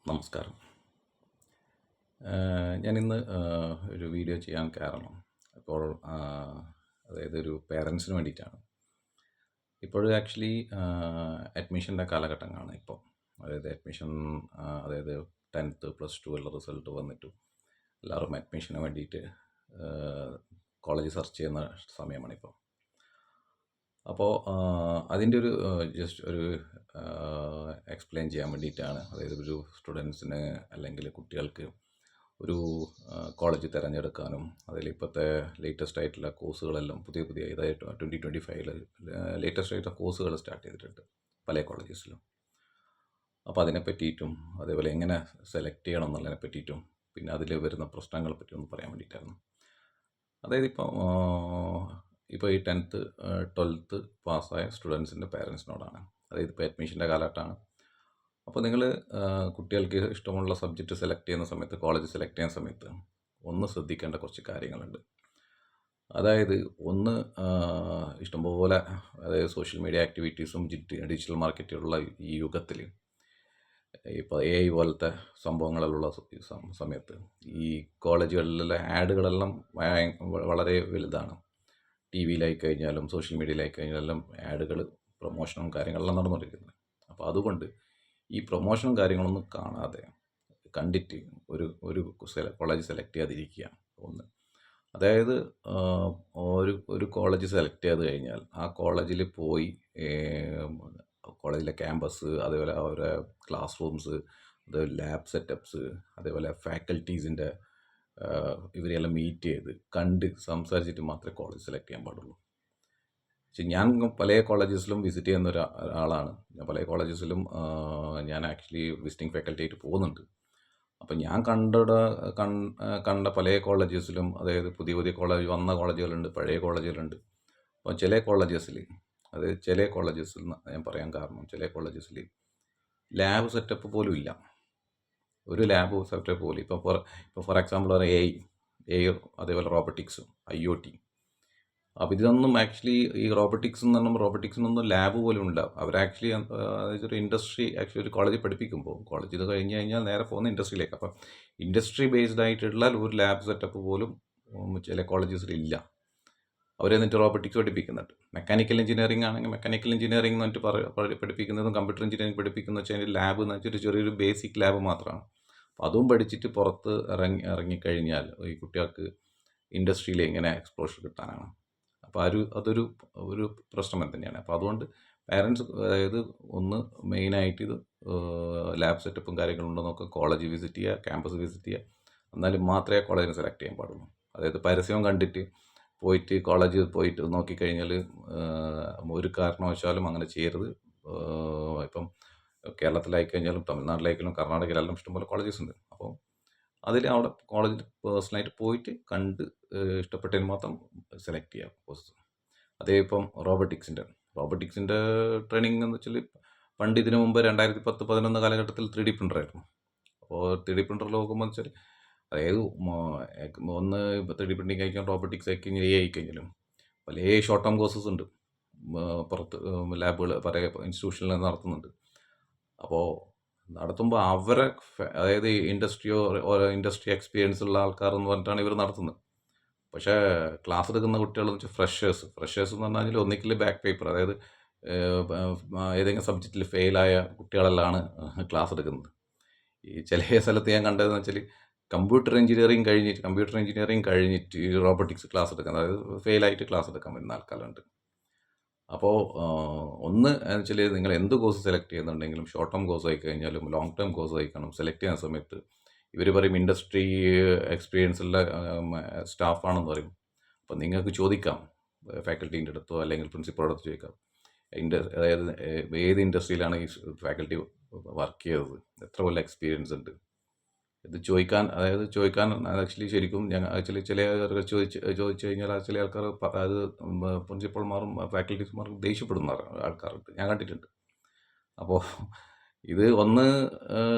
നമസ്കാരം. ഞാനിന്ന് ഒരു വീഡിയോ ചെയ്യാൻ കാരണം ഇപ്പോൾ അതായത് ഒരു പേരൻസിന് വേണ്ടിയിട്ടാണ്. ഇപ്പോഴ് ആക്ച്വലി അഡ്മിഷൻ്റെ കാലഘട്ടങ്ങളാണ് ഇപ്പോൾ. അതായത് അഡ്മിഷൻ അതായത് 10th +2 എല്ലാം റിസൾട്ട് വന്നിട്ടും എല്ലാവരും അഡ്മിഷന് വേണ്ടിയിട്ട് കോളേജ് സെർച്ച് ചെയ്യുന്ന സമയമാണിപ്പോൾ. അപ്പോൾ അതിൻ്റെ ഒരു ജസ്റ്റ് ഒരു എക്സ്പ്ലെയിൻ ചെയ്യാൻ വേണ്ടിയിട്ടാണ്. അതായത് ഒരു സ്റ്റുഡൻസിന് അല്ലെങ്കിൽ കുട്ടികൾക്ക് ഒരു കോളേജ് തിരഞ്ഞെടുക്കാനും അതിൽ ഇപ്പോഴത്തെ ലേറ്റസ്റ്റ് ആയിട്ടുള്ള കോഴ്സുകളെല്ലാം പുതിയ ഇതായിട്ട് 2025 ലേറ്റസ്റ്റ് ആയിട്ടുള്ള കോഴ്സുകൾ സ്റ്റാർട്ട് ചെയ്തിട്ടുണ്ട് പല കോളേജസിലും. അപ്പോൾ അതിനെ പറ്റിയിട്ടും അതേപോലെ എങ്ങനെ സെലക്ട് ചെയ്യണം എന്നുള്ളതിനെ പറ്റിയിട്ടും പിന്നെ അതിൽ വരുന്ന പ്രശ്നങ്ങളെ പറ്റി ഒന്ന് പറയാൻ വേണ്ടിയിട്ടായിരുന്നു. അതായത് ഇപ്പോൾ ഈ 10th 12th പാസ്സായ സ്റ്റുഡൻസിൻ്റെ പേരൻസിനോടാണ്. അതായത് ഇപ്പോൾ അഡ്മിഷൻ്റെ കാലഘട്ടമാണ്. അപ്പോൾ നിങ്ങൾ കുട്ടികൾക്ക് ഇഷ്ടമുള്ള സബ്ജക്റ്റ് സെലക്ട് ചെയ്യുന്ന സമയത്ത്, കോളേജ് സെലക്ട് ചെയ്യുന്ന സമയത്ത് ഒന്ന് ശ്രദ്ധിക്കേണ്ട കുറച്ച് കാര്യങ്ങളുണ്ട്. അതായത് ഒന്ന് ഇഷ്ടംപോലെ അതായത് സോഷ്യൽ മീഡിയ ആക്ടിവിറ്റീസും ഡിജിറ്റൽ മാർക്കറ്റിലുള്ള ഈ യുഗത്തിൽ ഇപ്പോൾ AI പോലത്തെ സംഭവങ്ങളിലുള്ള സമയത്ത് ഈ കോളേജുകളിലെ ആഡുകളെല്ലാം വളരെ വലുതാണ്. ടി വിയിലായി കഴിഞ്ഞാലും സോഷ്യൽ മീഡിയയിലായി കഴിഞ്ഞാലും ആഡുകൾ പ്രൊമോഷനും കാര്യങ്ങളെല്ലാം നടന്നുകൊണ്ടിരിക്കുന്നത്. അപ്പോൾ അതുകൊണ്ട് ഈ പ്രൊമോഷനും കാര്യങ്ങളൊന്നും കാണാതെ കണ്ടിട്ട് ഒരു കോളേജ് സെലക്ട് ചെയ്യാതിരിക്കുക ഒന്ന്. അതായത് ഒരു കോളേജ് സെലക്ട് ചെയ്ത് കഴിഞ്ഞാൽ ആ കോളേജിൽ പോയി കോളേജിലെ ക്യാമ്പസ്, അതേപോലെ അവരുടെ ക്ലാസ് റൂംസ്, അതേപോലെ ലാബ് സെറ്റപ്സ്, അതേപോലെ ഫാക്കൽറ്റീസിൻ്റെ ഇവരെല്ലാം മീറ്റ് ചെയ്ത് കണ്ട് സംസാരിച്ചിട്ട് മാത്രമേ കോളേജ് സെലക്ട് ചെയ്യാൻ പാടുള്ളൂ. പക്ഷെ ഞാൻ പല കോളേജസിലും വിസിറ്റ് ചെയ്യുന്ന ഒരാളാണ്. ഞാൻ പല കോളേജസിലും ഞാൻ ആക്ച്വലി വിസിറ്റിംഗ് ഫാക്കൽറ്റി ആയിട്ട് പോകുന്നുണ്ട്. അപ്പം ഞാൻ കണ്ട പല കോളേജസിലും അതായത് പുതിയ കോളേജ് വന്ന കോളേജുകളുണ്ട്, പഴയ കോളേജുകളുണ്ട്. അപ്പോൾ ചില കോളേജസിൽ ഞാൻ പറയാൻ കാരണം ചില കോളേജസിൽ ലാബ് സെറ്റപ്പ് പോലും ഇല്ല. ഒരു ലാബ് സെറ്റപ്പ് പോലും ഇപ്പോൾ ഫോർ എക്സാമ്പിൾ പറയാം AI അതേപോലെ റോബോട്ടിക്സ്, IoT. അപ്പോൾ ഇതൊന്നും ആക്ച്വലി ഈ റോബോട്ടിക്സിനൊന്നും ലാബ് പോലും ഉണ്ടാവും. അവർ ആക്ച്വലി അതായത് ഒരു ഇൻഡസ്ട്രി ആക്ച്വലി ഒരു കോളേജിൽ പഠിപ്പിക്കുമ്പോൾ കോളേജ് ഇത് കഴിഞ്ഞ് കഴിഞ്ഞാൽ നേരെ പോകുന്ന ഇൻഡസ്ട്രിയിലേക്ക്. അപ്പം ഇൻഡസ്ട്രി ബേസ്ഡ് ആയിട്ടുള്ള ഒരു ലാബ് സെറ്റപ്പ് പോലും ചില കോളേജസിൽ ഇല്ല. അവരെന്നിട്ട് റോബോട്ടിക്സ് പഠിപ്പിക്കുന്നുണ്ട്. മെക്കാനിക്കൽ എഞ്ചിനീയറിംഗ് ആണെങ്കിൽ മെക്കാനിക്കൽ എഞ്ചിനീയറിംഗ് എന്ന് പറഞ്ഞിട്ട് പഠിപ്പിക്കുന്നതും കമ്പ്യൂട്ടർ എഞ്ചിനീയറിംഗ് പഠിപ്പിക്കുന്ന വെച്ചാൽ അതിൻ്റെ ലാബ് എന്ന് വെച്ചാൽ ചെറിയൊരു ബേസിക് ലാബ് മാത്രമാണ്. അപ്പോൾ അതും പഠിച്ചിട്ട് പുറത്ത് ഇറങ്ങിക്കഴിഞ്ഞാൽ ഈ കുട്ടികൾക്ക് ഇൻഡസ്ട്രിയിൽ എങ്ങനെ എക്സ്പോഷർ കിട്ടാനാണ്. അപ്പോൾ അതൊരു പ്രശ്നം തന്നെയാണ്. അപ്പോൾ അതുകൊണ്ട് പാരൻസ് അതായത് ഒന്ന് മെയിനായിട്ട് ഇത് ലാബ് സെറ്റപ്പും കാര്യങ്ങളുണ്ടോ നോക്കുക, കോളേജ് വിസിറ്റ് ചെയ്യുക, ക്യാമ്പസ് വിസിറ്റ് ചെയ്യുക. എന്നാലും മാത്രമേ കോളേജിന് സെലക്ട് ചെയ്യാൻ പാടുള്ളൂ. അതായത് പരസ്യം കണ്ടിട്ട് കോളേജിൽ പോയിട്ട് നോക്കിക്കഴിഞ്ഞാൽ ഒരു കാരണവശാലും അങ്ങനെ ചെയ്യരുത്. ഇപ്പം കേരളത്തിലായി കഴിഞ്ഞാലും തമിഴ്നാട്ടിലായിക്കഴിഞ്ഞാലും കർണാടകയിലെല്ലാം ഇഷ്ടംപോലെ കോളേജസ് ഉണ്ട്. അപ്പോൾ അവിടെ കോളേജിൽ പേഴ്സണലായിട്ട് പോയിട്ട് കണ്ട് ഇഷ്ടപ്പെട്ടതിന് മാത്രം സെലക്ട് ചെയ്യാം കോഴ്സ്. അതേ ഇപ്പം റോബോട്ടിക്സിൻ്റെ ട്രെയിനിങ് എന്ന് വെച്ചാൽ പണ്ട് ഇതിനു മുമ്പ് 2010-11 കാലഘട്ടത്തിൽ 3D പ്രിൻ്ററായിരുന്നു. അപ്പോൾ 3D പ്രിൻ്ററിൽ നോക്കുമ്പോൾ വെച്ചാൽ അതായത് ഒന്ന് 3D പ്രിൻറ്റിങ് ആയിക്കഴിഞ്ഞാൽ റോബോട്ടിക്സ് ആയിക്കഴിഞ്ഞാൽ AI ആയിക്കഴിഞ്ഞാലും പല ഷോർട്ട് ടേം കോഴ്സസ് ഉണ്ട്. പുറത്ത് ലാബുകൾ പല ഇൻസ്റ്റിറ്റ്യൂഷനിൽ നടത്തുന്നുണ്ട്. അപ്പോൾ നടത്തുമ്പോൾ അതായത് ഇൻഡസ്ട്രി എക്സ്പീരിയൻസ് ഉള്ള ആൾക്കാർ എന്ന് പറഞ്ഞിട്ടാണ് ഇവർ നടത്തുന്നത്. പക്ഷേ ക്ലാസ് എടുക്കുന്ന കുട്ടികളെന്ന് വെച്ചാൽ ഫ്രഷേഴ്സ് എന്ന് പറഞ്ഞാൽ ഒന്നിക്കിൽ ബാക്ക് പേപ്പർ, അതായത് ഏതെങ്കിലും സബ്ജക്റ്റിൽ ഫെയിലായ കുട്ടികളെല്ലാം ക്ലാസ് എടുക്കുന്നത്. ഈ ചില സ്ഥലത്ത് ഞാൻ കണ്ടതെന്ന് വെച്ചാൽ കമ്പ്യൂട്ടർ എഞ്ചിനീയറിംഗ് കഴിഞ്ഞിട്ട് ഈ റോബോട്ടിക്സ് ക്ലാസ് എടുക്കാൻ, അതായത് ഫെയിലായിട്ട് ക്ലാസ് എടുക്കാൻ വരുന്ന ആൾക്കാരുണ്ട്. അപ്പോൾ ഒന്ന് എന്ന് വെച്ചാൽ നിങ്ങൾ എന്ത് കോഴ്സ് സെലക്ട് ചെയ്യുന്നുണ്ടെങ്കിലും ഷോർട്ട് ടേം കോഴ്സ് ആയി കഴിഞ്ഞാലും ലോങ് ടേം കോഴ്സ് ആയിക്കണം സെലക്ട് ചെയ്യുന്ന സമയത്ത് ഇവർ പറയും ഇൻഡസ്ട്രി എക്സ്പീരിയൻസ് ഉള്ള സ്റ്റാഫാണെന്ന് പറയും. അപ്പോൾ നിങ്ങൾക്ക് ചോദിക്കാം ഫാക്കൽറ്റീൻ്റെ അടുത്തോ അല്ലെങ്കിൽ പ്രിൻസിപ്പളുടെ അടുത്ത് ചോദിക്കാം അതായത് ഏത് ഇൻഡസ്ട്രിയിലാണ് ഈ ഫാക്കൽറ്റി വർക്ക് ചെയ്തത്, എത്ര കൊല്ലം എക്സ്പീരിയൻസ് ഉണ്ട്. ഇത് ചോദിക്കാൻ ആക്ച്വലി ശരിക്കും ചില ആൾക്കാർ ചോദിച്ചു കഴിഞ്ഞാൽ ചില ആൾക്കാർ അത് പ്രിൻസിപ്പൾമാരും ഫാക്കൽറ്റീസ്മാർക്കും ദേഷ്യപ്പെടുന്ന ആൾക്കാരുണ്ട്, ഞാൻ കണ്ടിട്ടുണ്ട്. അപ്പോൾ ഇത് ഒന്ന്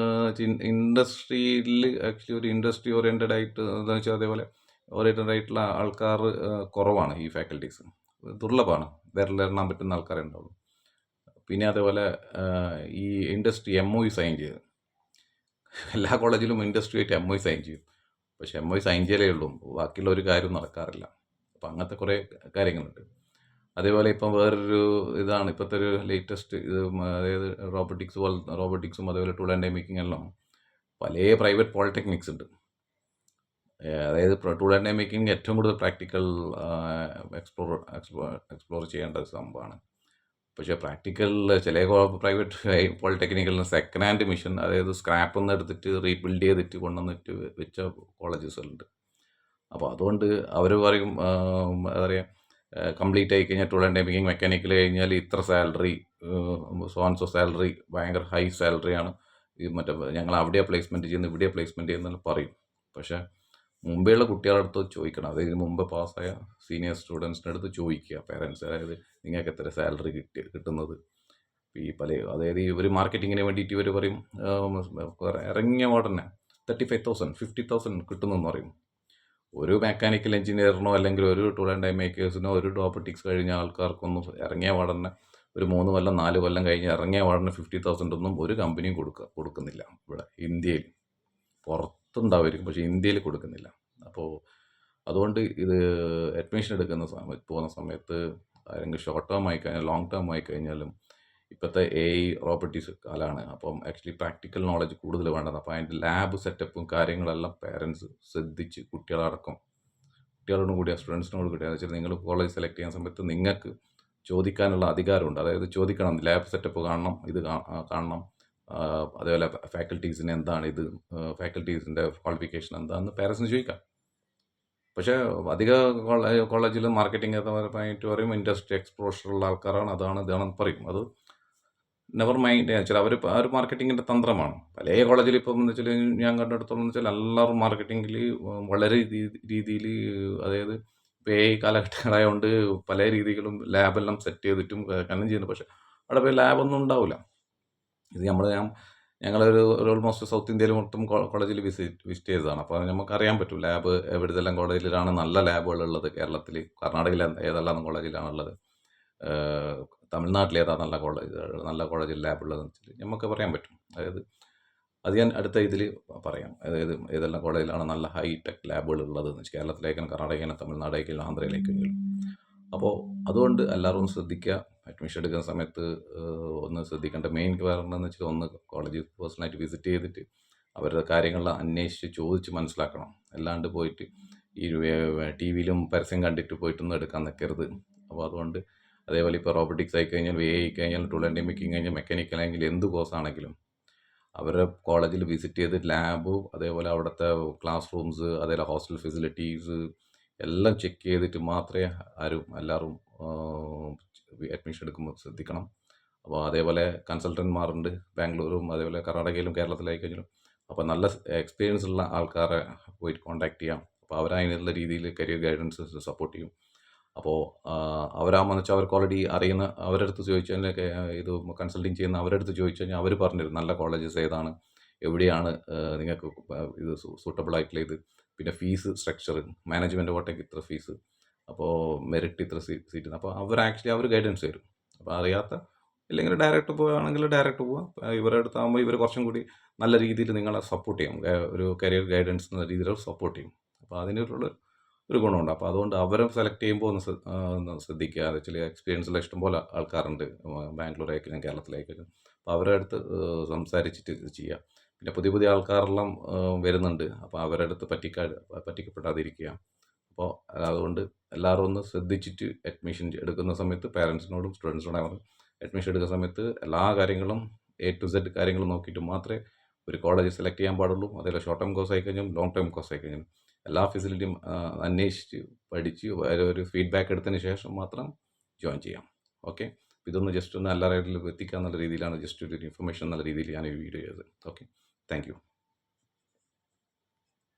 ഇൻഡസ്ട്രിയിൽ ആക്ച്വലി ഒരു ഇൻഡസ്ട്രി ഓറിയൻറ്റഡ് ആയിട്ട് എന്താ വെച്ചാൽ അതേപോലെ ഓറിയൻറ്റഡ് ആയിട്ടുള്ള ആൾക്കാർ കുറവാണ്. ഈ ഫാക്കൽറ്റീസ് ദുർലഭമാണ്, വിരലെണ്ണാൻ പറ്റുന്ന ആൾക്കാരെ ഉണ്ടാവുള്ളൂ. പിന്നെ അതേപോലെ ഈ ഇൻഡസ്ട്രി MOU സൈൻ ചെയ്ത് എല്ലാ കോളേജിലും ഇൻഡസ്ട്രിയായിട്ട് MOU സൈൻ ചെയ്യും. പക്ഷെ MOU സൈൻ ചെയ്യലേ ഉള്ളൂ, ബാക്കിയുള്ള ഒരു കാര്യം നടക്കാറില്ല. അപ്പം അങ്ങനത്തെ കുറേ കാര്യങ്ങളുണ്ട്. അതേപോലെ ഇപ്പം വേറൊരു ഇതാണ് ഇപ്പോഴത്തെ ഒരു ലേറ്റസ്റ്റ് ഇത് അതായത് റോബോട്ടിക്സും അതേപോലെ ടൂൾ ആൻഡ് ഡൈ മേക്കിംഗ് എല്ലാം പല പ്രൈവറ്റ് പോളിടെക്നിക്സ് ഉണ്ട്. അതായത് ടൂൾ ആൻഡ് ഡൈ മേക്കിംഗ് ഏറ്റവും കൂടുതൽ പ്രാക്ടിക്കൽ എക്സ്പ്ലോർ ചെയ്യേണ്ട ഒരു സംഭവമാണ്. പക്ഷേ പ്രാക്ടിക്കലിൽ ചില പ്രൈവറ്റ് പോളിടെക്നിക്കലിന് സെക്കൻഡ് ഹാൻഡ് മെഷീൻ, അതായത് സ്ക്രാപ്പിൽ നിന്ന് എടുത്തിട്ട് റീബിൽഡ് ചെയ്തിട്ട് കൊണ്ടുവന്നിട്ട് വെച്ച കോളേജസുകളുണ്ട്. അപ്പോൾ അതുകൊണ്ട് അവർ പറയും എന്താ പറയുക, കംപ്ലീറ്റ് ആയി കഴിഞ്ഞാൽ tool and dye making mechanical കഴിഞ്ഞാൽ ഇത്ര സാലറി, സോ സാലറി ഭയങ്കര ഹൈ സാലറിയാണ്, ഈ മറ്റേ ഞങ്ങൾ അവിടെയാണ് പ്ലേസ്മെൻറ്റ് ചെയ്യുന്നത് ഇവിടെയാണ് പ്ലേസ്മെൻറ്റ് ചെയ്യുന്നതെന്ന് പറയും. പക്ഷേ മുമ്പെയുള്ള കുട്ടികളുടെ അടുത്ത് ചോദിക്കണം, അതായത് മുമ്പ് പാസ്സായ സീനിയർ സ്റ്റുഡൻസിൻ്റെ അടുത്ത് ചോദിക്കുക പേരൻസ്, അതായത് നിങ്ങൾക്ക് എത്ര സാലറി കിട്ടുന്നത്. ഈ അതായത് ഇവർ മാർക്കറ്റിങ്ങിന് വേണ്ടിയിട്ട് ഇവർ പറയും ഇറങ്ങിയ ഉടനെ 35,000 50,000 കിട്ടുന്നെന്ന് പറയും. ഒരു മെക്കാനിക്കൽ എഞ്ചിനീയറിനോ അല്ലെങ്കിൽ ഒരു ടൂൾ ആൻഡ് ഡൈ മേക്കേഴ്സിനോ ഒരു റോബോട്ടിക്സ് കഴിഞ്ഞ ആൾക്കാർക്കൊന്നും ഇറങ്ങിയ ഉടനെ ഒരു 3 കൊല്ലം 4 കൊല്ലം കഴിഞ്ഞ് ഇറങ്ങിയ ഉടനെ 50,000 ഒന്നും ഒരു കമ്പനിയും കൊടുക്കുന്നില്ല ഇവിടെ ഇന്ത്യയിൽ. പുറത്തുണ്ടാവുമായിരിക്കും, പക്ഷേ ഇന്ത്യയിൽ കൊടുക്കുന്നില്ല. അപ്പോൾ അതുകൊണ്ട് ഇത് അഡ്മിഷൻ എടുക്കുന്ന പോകുന്ന സമയത്ത് അല്ലെങ്കിൽ ഷോർട്ട് ടേം ആയി കഴിഞ്ഞാൽ ലോങ് ടേം ആയി കഴിഞ്ഞാലും ഇപ്പോഴത്തെ AI റോബോട്ടിക്സ് കാലമാണ്. അപ്പം ആക്ച്വലി പ്രാക്ടിക്കൽ നോളജ് കൂടുതൽ വേണ്ടത്. അപ്പോൾ അതിൻ്റെ ലാബ് സെറ്റപ്പും കാര്യങ്ങളെല്ലാം പേരൻസ് ശ്രദ്ധിച്ച് കുട്ടികളോടും കൂടി സ്റ്റുഡൻസിനോട് കൂടി എന്ന് വെച്ചാൽ നിങ്ങൾ കോളേജ് സെലക്ട് ചെയ്യുന്ന സമയത്ത് നിങ്ങൾക്ക് ചോദിക്കാനുള്ള അധികാരമുണ്ട്. അതായത് ചോദിക്കണം, ലാബ് സെറ്റപ്പ് കാണണം, ഇത് കാണണം, അതേപോലെ ഫാക്കൽറ്റീസിന് എന്താണ് ഇത്, ഫാക്കൽറ്റീസിൻ്റെ ക്വാളിഫിക്കേഷൻ എന്താണെന്ന് പേരൻസിന് ചോദിക്കാം. പക്ഷേ അധിക കോളേജിൽ മാർക്കറ്റിംഗ് പരമായിട്ട് പറയും ഇൻഡസ്ട്രി എക്സ്പോഷറുള്ള ആൾക്കാരാണ്, ഇതാണെന്ന് പറയും. അത് നെവർ മൈൻഡ് വെച്ചാൽ അവർ മാർക്കറ്റിങ്ങിൻ്റെ തന്ത്രമാണ്. പല കോളേജിൽ ഇപ്പം എന്ന് വെച്ചാൽ ഞാൻ കണ്ടെടുത്തോളം എന്ന് വെച്ചാൽ എല്ലാവരും മാർക്കറ്റിങ്ങിൽ വളരെ രീതിയിൽ, അതായത് ഇപ്പോൾ AI കാലഘട്ടങ്ങളായതുകൊണ്ട് പല രീതികളും ലാബെല്ലാം സെറ്റ് ചെയ്തിട്ടും കണ്ണം ചെയ്യുന്നു. പക്ഷേ അവിടെ പോയി ലാബൊന്നും ഉണ്ടാവില്ല. ഇത് ഞങ്ങളൊരു ഓൾമോസ്റ്റ് സൗത്ത് ഇന്ത്യയിൽ മൊത്തം കോളേജിൽ വിസിറ്റ് ചെയ്തതാണ്. അപ്പോൾ നമുക്കറിയാൻ പറ്റും ലാബ് എവിടെതെല്ലാം കോളേജിലാണ് നല്ല ലാബുകളുള്ളത്. കേരളത്തിൽ കർണാടകയിൽ ഏതെല്ലാം കോളേജിലാണുള്ളത്, തമിഴ്നാട്ടിൽ ഏതാ നല്ല കോളേജിൽ ലാബുള്ളതെന്ന് വെച്ചാൽ നമുക്ക് പറയാൻ പറ്റും. അതായത് അത് ഞാൻ അടുത്ത ഇതിൽ പറയാം, അതായത് ഏതെല്ലാം കോളേജിലാണ് നല്ല ഹൈടെക് ലാബുകൾ ഉള്ളതെന്ന് വെച്ചാൽ കേരളത്തിലേക്കും കർണാടകയിലും തമിഴ്നാടേക്കും ആന്ധ്രയിലേക്കെങ്കിലും. അപ്പോൾ അതുകൊണ്ട് എല്ലാവരും ശ്രദ്ധിക്കുക. അഡ്മിഷൻ എടുക്കുന്ന സമയത്ത് ഒന്ന് ശ്രദ്ധിക്കേണ്ട മെയിൻ കാരണം എന്ന് വെച്ചാൽ ഒന്ന് കോളേജ് പേഴ്സണലായിട്ട് വിസിറ്റ് ചെയ്തിട്ട് അവരുടെ കാര്യങ്ങളെല്ലാം അന്വേഷിച്ച് ചോദിച്ച് മനസ്സിലാക്കണം. അല്ലാണ്ട് പോയിട്ട് ഈ TV-യിലും പരസ്യം കണ്ടിട്ട് പോയിട്ടൊന്നും എടുക്കാൻ നിൽക്കരുത്. അപ്പോൾ അതുകൊണ്ട് അതേപോലെ ഇപ്പോൾ റോബോട്ടിക്സ് ആയി കഴിഞ്ഞാൽ AI കഴിഞ്ഞാൽ ടൂൾ ആൻഡ് ഡൈ മേക്കിംഗ് കഴിഞ്ഞാൽ മെക്കാനിക്കൽ ആണെങ്കിൽ എന്ത് കോഴ്സാണെങ്കിലും അവരുടെ കോളേജിൽ വിസിറ്റ് ചെയ്ത് ലാബ്, അതേപോലെ അവിടുത്തെ ക്ലാസ് റൂംസ്, അതേപോലെ ഹോസ്റ്റൽ ഫെസിലിറ്റീസ് എല്ലാം ചെക്ക് ചെയ്തിട്ട് മാത്രമേ എല്ലാവരും അഡ്മിഷൻ എടുക്കുമ്പോൾ ശ്രദ്ധിക്കണം. അപ്പോൾ അതേപോലെ കൺസൾട്ടന്റ്മാരുണ്ട് ബാംഗ്ലൂരും അതേപോലെ കർണാടകയിലും കേരളത്തിലായി കഴിഞ്ഞാലും. അപ്പോൾ നല്ല എക്സ്പീരിയൻസ് ഉള്ള ആൾക്കാരെ പോയിട്ട് കോൺടാക്ട് ചെയ്യാം. അപ്പോൾ അവരതിനുള്ള രീതിയിൽ കരിയർ ഗൈഡൻസ് സപ്പോർട്ട് ചെയ്യും. അപ്പോൾ അവരാകുമ്പോൾ വെച്ചാൽ അവർക്ക് ഓൾറെഡി അറിയുന്ന അവരുടെ അടുത്ത് ചോദിച്ചു കഴിഞ്ഞാൽ, ഇത് കൺസൾട്ടിങ് ചെയ്യുന്ന അവരുടെ അടുത്ത് ചോദിച്ചു കഴിഞ്ഞാൽ അവർ പറഞ്ഞുതരും നല്ല കോളേജസ് ഏതാണ്, എവിടെയാണ് നിങ്ങൾക്ക് ഇത് സൂട്ടബിൾ ആയിട്ടുള്ള ഇത്. പിന്നെ ഫീസ് സ്ട്രക്ചർ, മാനേജ്മെൻറ്റ് കോട്ടയ്ക്ക് ഇത്ര ഫീസ്, അപ്പോൾ മെറിറ്റ് ഇത്ര സീറ്റ്. അപ്പോൾ അവർ ഗൈഡൻസ് തരും. അപ്പോൾ അറിയാത്ത ഇല്ലെങ്കിൽ ഡയറക്റ്റ് പോവുകയാണെങ്കിൽ ഡയറക്റ്റ് പോവാം. ഇവരുടെ അടുത്താകുമ്പോൾ ഇവർ കുറച്ചും കൂടി നല്ല രീതിയിൽ നിങ്ങളെ സപ്പോർട്ട് ചെയ്യും, ഒരു കരിയർ ഗൈഡൻസ് എന്ന രീതിയിൽ സപ്പോർട്ട് ചെയ്യും. അപ്പോൾ അതിനുള്ള ഒരു ഗുണമുണ്ട്. അപ്പോൾ അതുകൊണ്ട് അവരെ സെലക്ട് ചെയ്യുമ്പോൾ ഒന്ന് ശ്രദ്ധിക്കുക. ആക്ച്വലി എക്സ്പീരിയൻസുള്ള ഇഷ്ടംപോലെ ആൾക്കാരുണ്ട് ബാംഗ്ലൂരേക്കും കേരളത്തിലേക്കും. അപ്പോൾ അവരുടെ അടുത്ത് സംസാരിച്ചിട്ട് ഇത് ചെയ്യുക. പിന്നെ പുതിയ ആൾക്കാരെല്ലാം വരുന്നുണ്ട്. അപ്പോൾ അവരുടെ അടുത്ത് പറ്റിക്കപ്പെടാതിരിക്കുക. അപ്പോൾ അതുകൊണ്ട് എല്ലാവരും ഒന്ന് ശ്രദ്ധിച്ചിട്ട് അഡ്മിഷൻ എടുക്കുന്ന സമയത്ത് പാരൻസിനോടും സ്റ്റുഡൻസിനോടും അഡ്മിഷൻ എടുക്കുന്ന സമയത്ത് എല്ലാ കാര്യങ്ങളും A to Z കാര്യങ്ങൾ നോക്കിയിട്ട് മാത്രമേ ഒരു കോളേജ് സെലക്ട് ചെയ്യാൻ പാടുള്ളൂ. അതേപോലെ ഷോർട്ട് ടേം കോഴ്സ് ആയി കഴിഞ്ഞാൽ ലോങ് ടേം കോഴ്സ് ആയി കഴിഞ്ഞാൽ എല്ലാ ഫെസിലിറ്റിയും അന്വേഷിച്ച് പഠിച്ച് ഒരു ഫീഡ്ബാക്ക് എടുത്തതിന് ശേഷം മാത്രം ജോയിൻ ചെയ്യാം. ഓക്കെ, ഇതൊന്ന് ജസ്റ്റ് ഒന്ന് എല്ലാവരിലും എത്തിക്കുക എന്നുള്ള രീതിയിലാണ്, ജസ്റ്റ് ഒരു ഇൻഫർമേഷൻ എന്നുള്ള രീതിയിൽ ഞാൻ ഈ വീഡിയോ ചെയ്തത്. Okay, thank you.